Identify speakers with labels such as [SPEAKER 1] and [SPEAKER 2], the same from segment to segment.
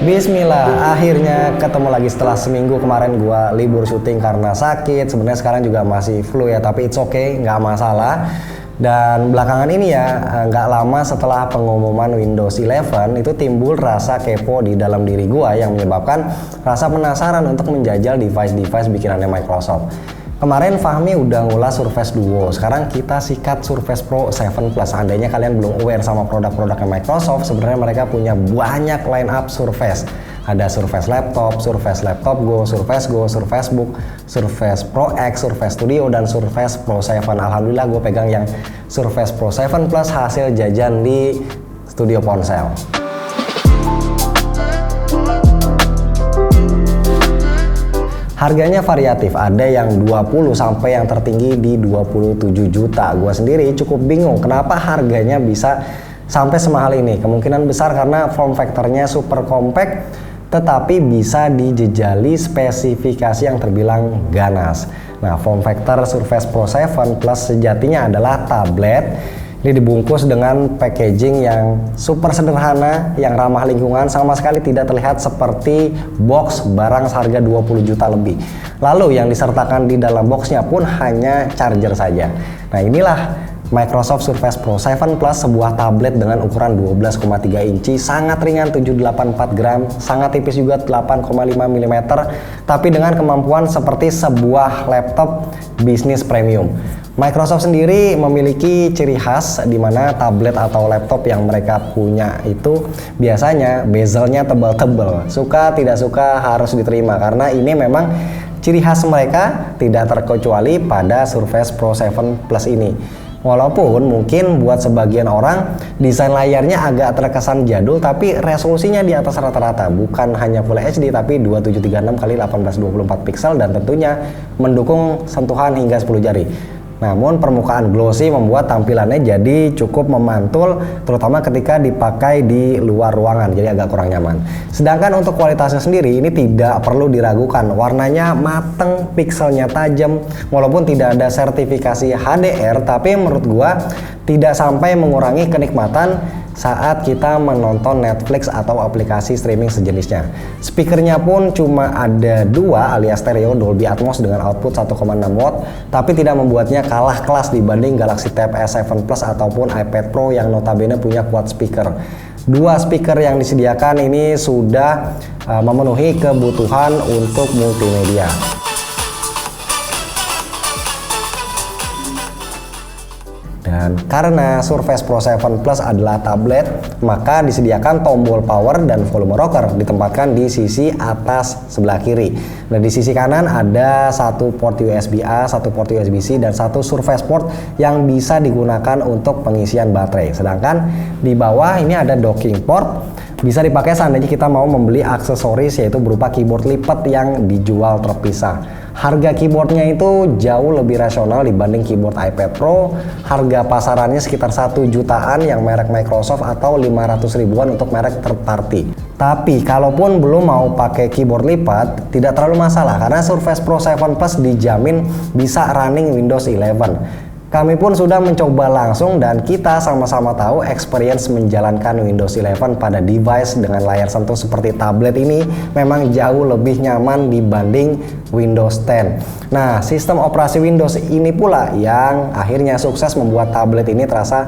[SPEAKER 1] Bismillah, akhirnya ketemu lagi setelah seminggu kemarin gua libur syuting karena sakit. Sebenarnya sekarang juga masih flu ya, tapi it's okay, nggak masalah. Dan belakangan ini ya, nggak lama setelah pengumuman Windows 11 itu timbul rasa kepo di dalam diri gua yang menyebabkan rasa penasaran untuk menjajal device-device bikinannya Microsoft. Kemarin Fahmi udah ngulas Surface Duo, sekarang kita sikat Surface Pro 7 Plus. Seandainya kalian belum aware sama produk-produknya Microsoft, sebenarnya mereka punya banyak line up Surface. Ada Surface Laptop, Surface Laptop Go, Surface Go, Surface Book, Surface Pro X, Surface Studio, dan Surface Pro 7. Alhamdulillah gue pegang yang Surface Pro 7 Plus hasil jajan di studio ponsel. Harganya variatif, ada yang 20 sampai yang tertinggi di 27 juta. Gua sendiri cukup bingung kenapa harganya bisa sampai semahal ini. Kemungkinan besar karena form factornya super compact, tetapi bisa dijejali spesifikasi yang terbilang ganas. Nah, form factor Surface Pro 7 Plus sejatinya adalah tablet. Ini dibungkus dengan packaging yang super sederhana, yang ramah lingkungan, sama sekali tidak terlihat seperti box barang seharga 20 juta lebih. Lalu yang disertakan di dalam boxnya pun hanya charger saja. Nah, inilah Microsoft Surface Pro 7 Plus, sebuah tablet dengan ukuran 12,3 inci, sangat ringan 784 gram, sangat tipis juga 8,5 mm, tapi dengan kemampuan seperti sebuah laptop bisnis premium. Microsoft sendiri memiliki ciri khas di mana tablet atau laptop yang mereka punya itu biasanya bezelnya tebal-tebal. Suka tidak suka harus diterima karena ini memang ciri khas mereka, tidak terkecuali pada Surface Pro 7 Plus ini. Walaupun mungkin buat sebagian orang desain layarnya agak terkesan jadul, tapi resolusinya di atas rata-rata, bukan hanya Full HD tapi 2736 x 1824 pixel dan tentunya mendukung sentuhan hingga 10 jari. Namun permukaan glossy membuat tampilannya jadi cukup memantul, terutama ketika dipakai di luar ruangan, jadi agak kurang nyaman. Sedangkan untuk kualitasnya sendiri ini tidak perlu diragukan, warnanya mateng, pixelnya tajam, walaupun tidak ada sertifikasi HDR, tapi menurut gua tidak sampai mengurangi kenikmatan saat kita menonton Netflix atau aplikasi streaming sejenisnya. Speakernya pun cuma ada dua alias stereo Dolby Atmos dengan output 1,6 watt, tapi tidak membuatnya kalah kelas dibanding Galaxy Tab S7 Plus ataupun iPad Pro yang notabene punya quad speaker. Dua speaker yang disediakan ini sudah memenuhi kebutuhan untuk multimedia. Dan karena Surface Pro 7 Plus adalah tablet, maka disediakan tombol power dan volume rocker ditempatkan di sisi atas sebelah kiri. Dan di sisi kanan ada satu port USB-A, satu port USB-C, dan satu Surface port yang bisa digunakan untuk pengisian baterai. Sedangkan di bawah ini ada docking port, bisa dipakai seandainya kita mau membeli aksesoris yaitu berupa keyboard lipat yang dijual terpisah. Harga keyboardnya itu jauh lebih rasional dibanding keyboard iPad Pro. Harga pasarannya sekitar 1 jutaan yang merek Microsoft atau 500 ribuan untuk merek third party. Tapi kalaupun belum mau pakai keyboard lipat, tidak terlalu masalah karena Surface Pro 7 Plus dijamin bisa running Windows 11. Kami pun sudah mencoba langsung dan kita sama-sama tahu experience menjalankan Windows 11 pada device dengan layar sentuh seperti tablet ini memang jauh lebih nyaman dibanding Windows 10. Nah, sistem operasi Windows ini pula yang akhirnya sukses membuat tablet ini terasa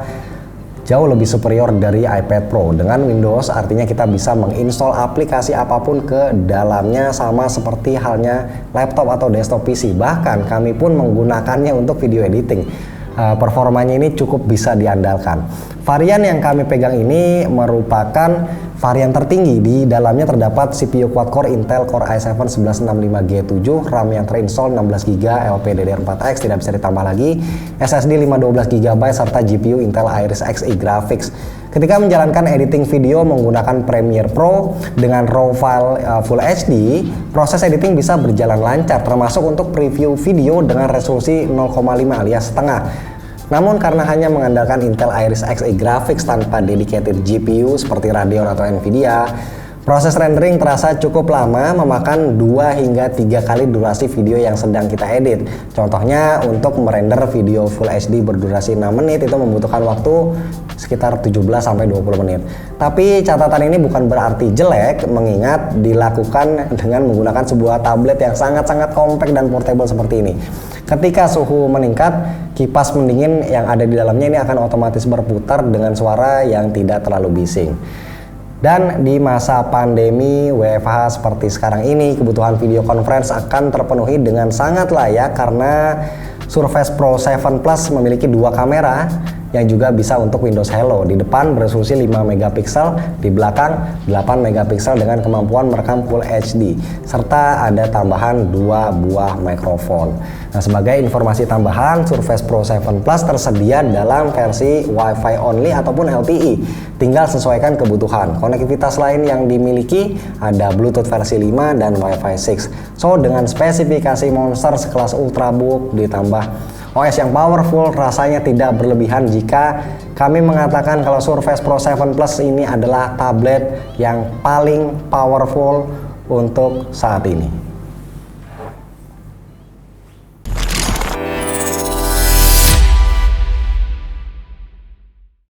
[SPEAKER 1] jauh lebih superior dari iPad Pro. Dengan Windows artinya kita bisa menginstall aplikasi apapun ke dalamnya sama seperti halnya laptop atau desktop PC. Bahkan kami pun menggunakannya untuk video editing. Performanya ini cukup bisa diandalkan. Varian yang kami pegang ini merupakan varian tertinggi. Di dalamnya terdapat CPU quad-core Intel Core i7-1165G7, RAM yang terinstall 16GB, LPDDR4X tidak bisa ditambah lagi, SSD 512GB serta GPU Intel Iris Xe Graphics. Ketika menjalankan editing video menggunakan Premiere Pro dengan raw file Full HD, proses editing bisa berjalan lancar, termasuk untuk preview video dengan resolusi 0,5 alias setengah. Namun karena hanya mengandalkan Intel Iris Xe Graphics tanpa dedicated GPU seperti Radeon atau Nvidia, Proses rendering terasa cukup lama, memakan 2 hingga 3 kali durasi video yang sedang kita edit. Contohnya untuk merender video Full HD berdurasi 6 menit itu membutuhkan waktu sekitar 17-20 menit. Tapi catatan ini bukan berarti jelek, mengingat dilakukan dengan menggunakan sebuah tablet yang sangat-sangat compact dan portable seperti ini. Ketika suhu meningkat, kipas pendingin yang ada di dalamnya ini akan otomatis berputar dengan suara yang tidak terlalu bising. Dan di masa pandemi WFH seperti sekarang ini, kebutuhan video conference akan terpenuhi dengan sangat layak karena Surface Pro 7 Plus memiliki 2 kamera yang juga bisa untuk Windows Hello. Di depan beresolusi 5 megapiksel, di belakang 8 megapiksel dengan kemampuan merekam Full HD, serta ada tambahan 2 buah mikrofon. Nah, sebagai informasi tambahan, Surface Pro 7 Plus tersedia dalam versi Wi-Fi only ataupun LTE. Tinggal sesuaikan kebutuhan. Konektivitas lain yang dimiliki ada Bluetooth versi 5 dan Wi-Fi 6. So, dengan spesifikasi monster sekelas Ultrabook ditambah OS yang powerful, rasanya tidak berlebihan jika kami mengatakan kalau Surface Pro 7 Plus ini adalah tablet yang paling powerful untuk saat ini.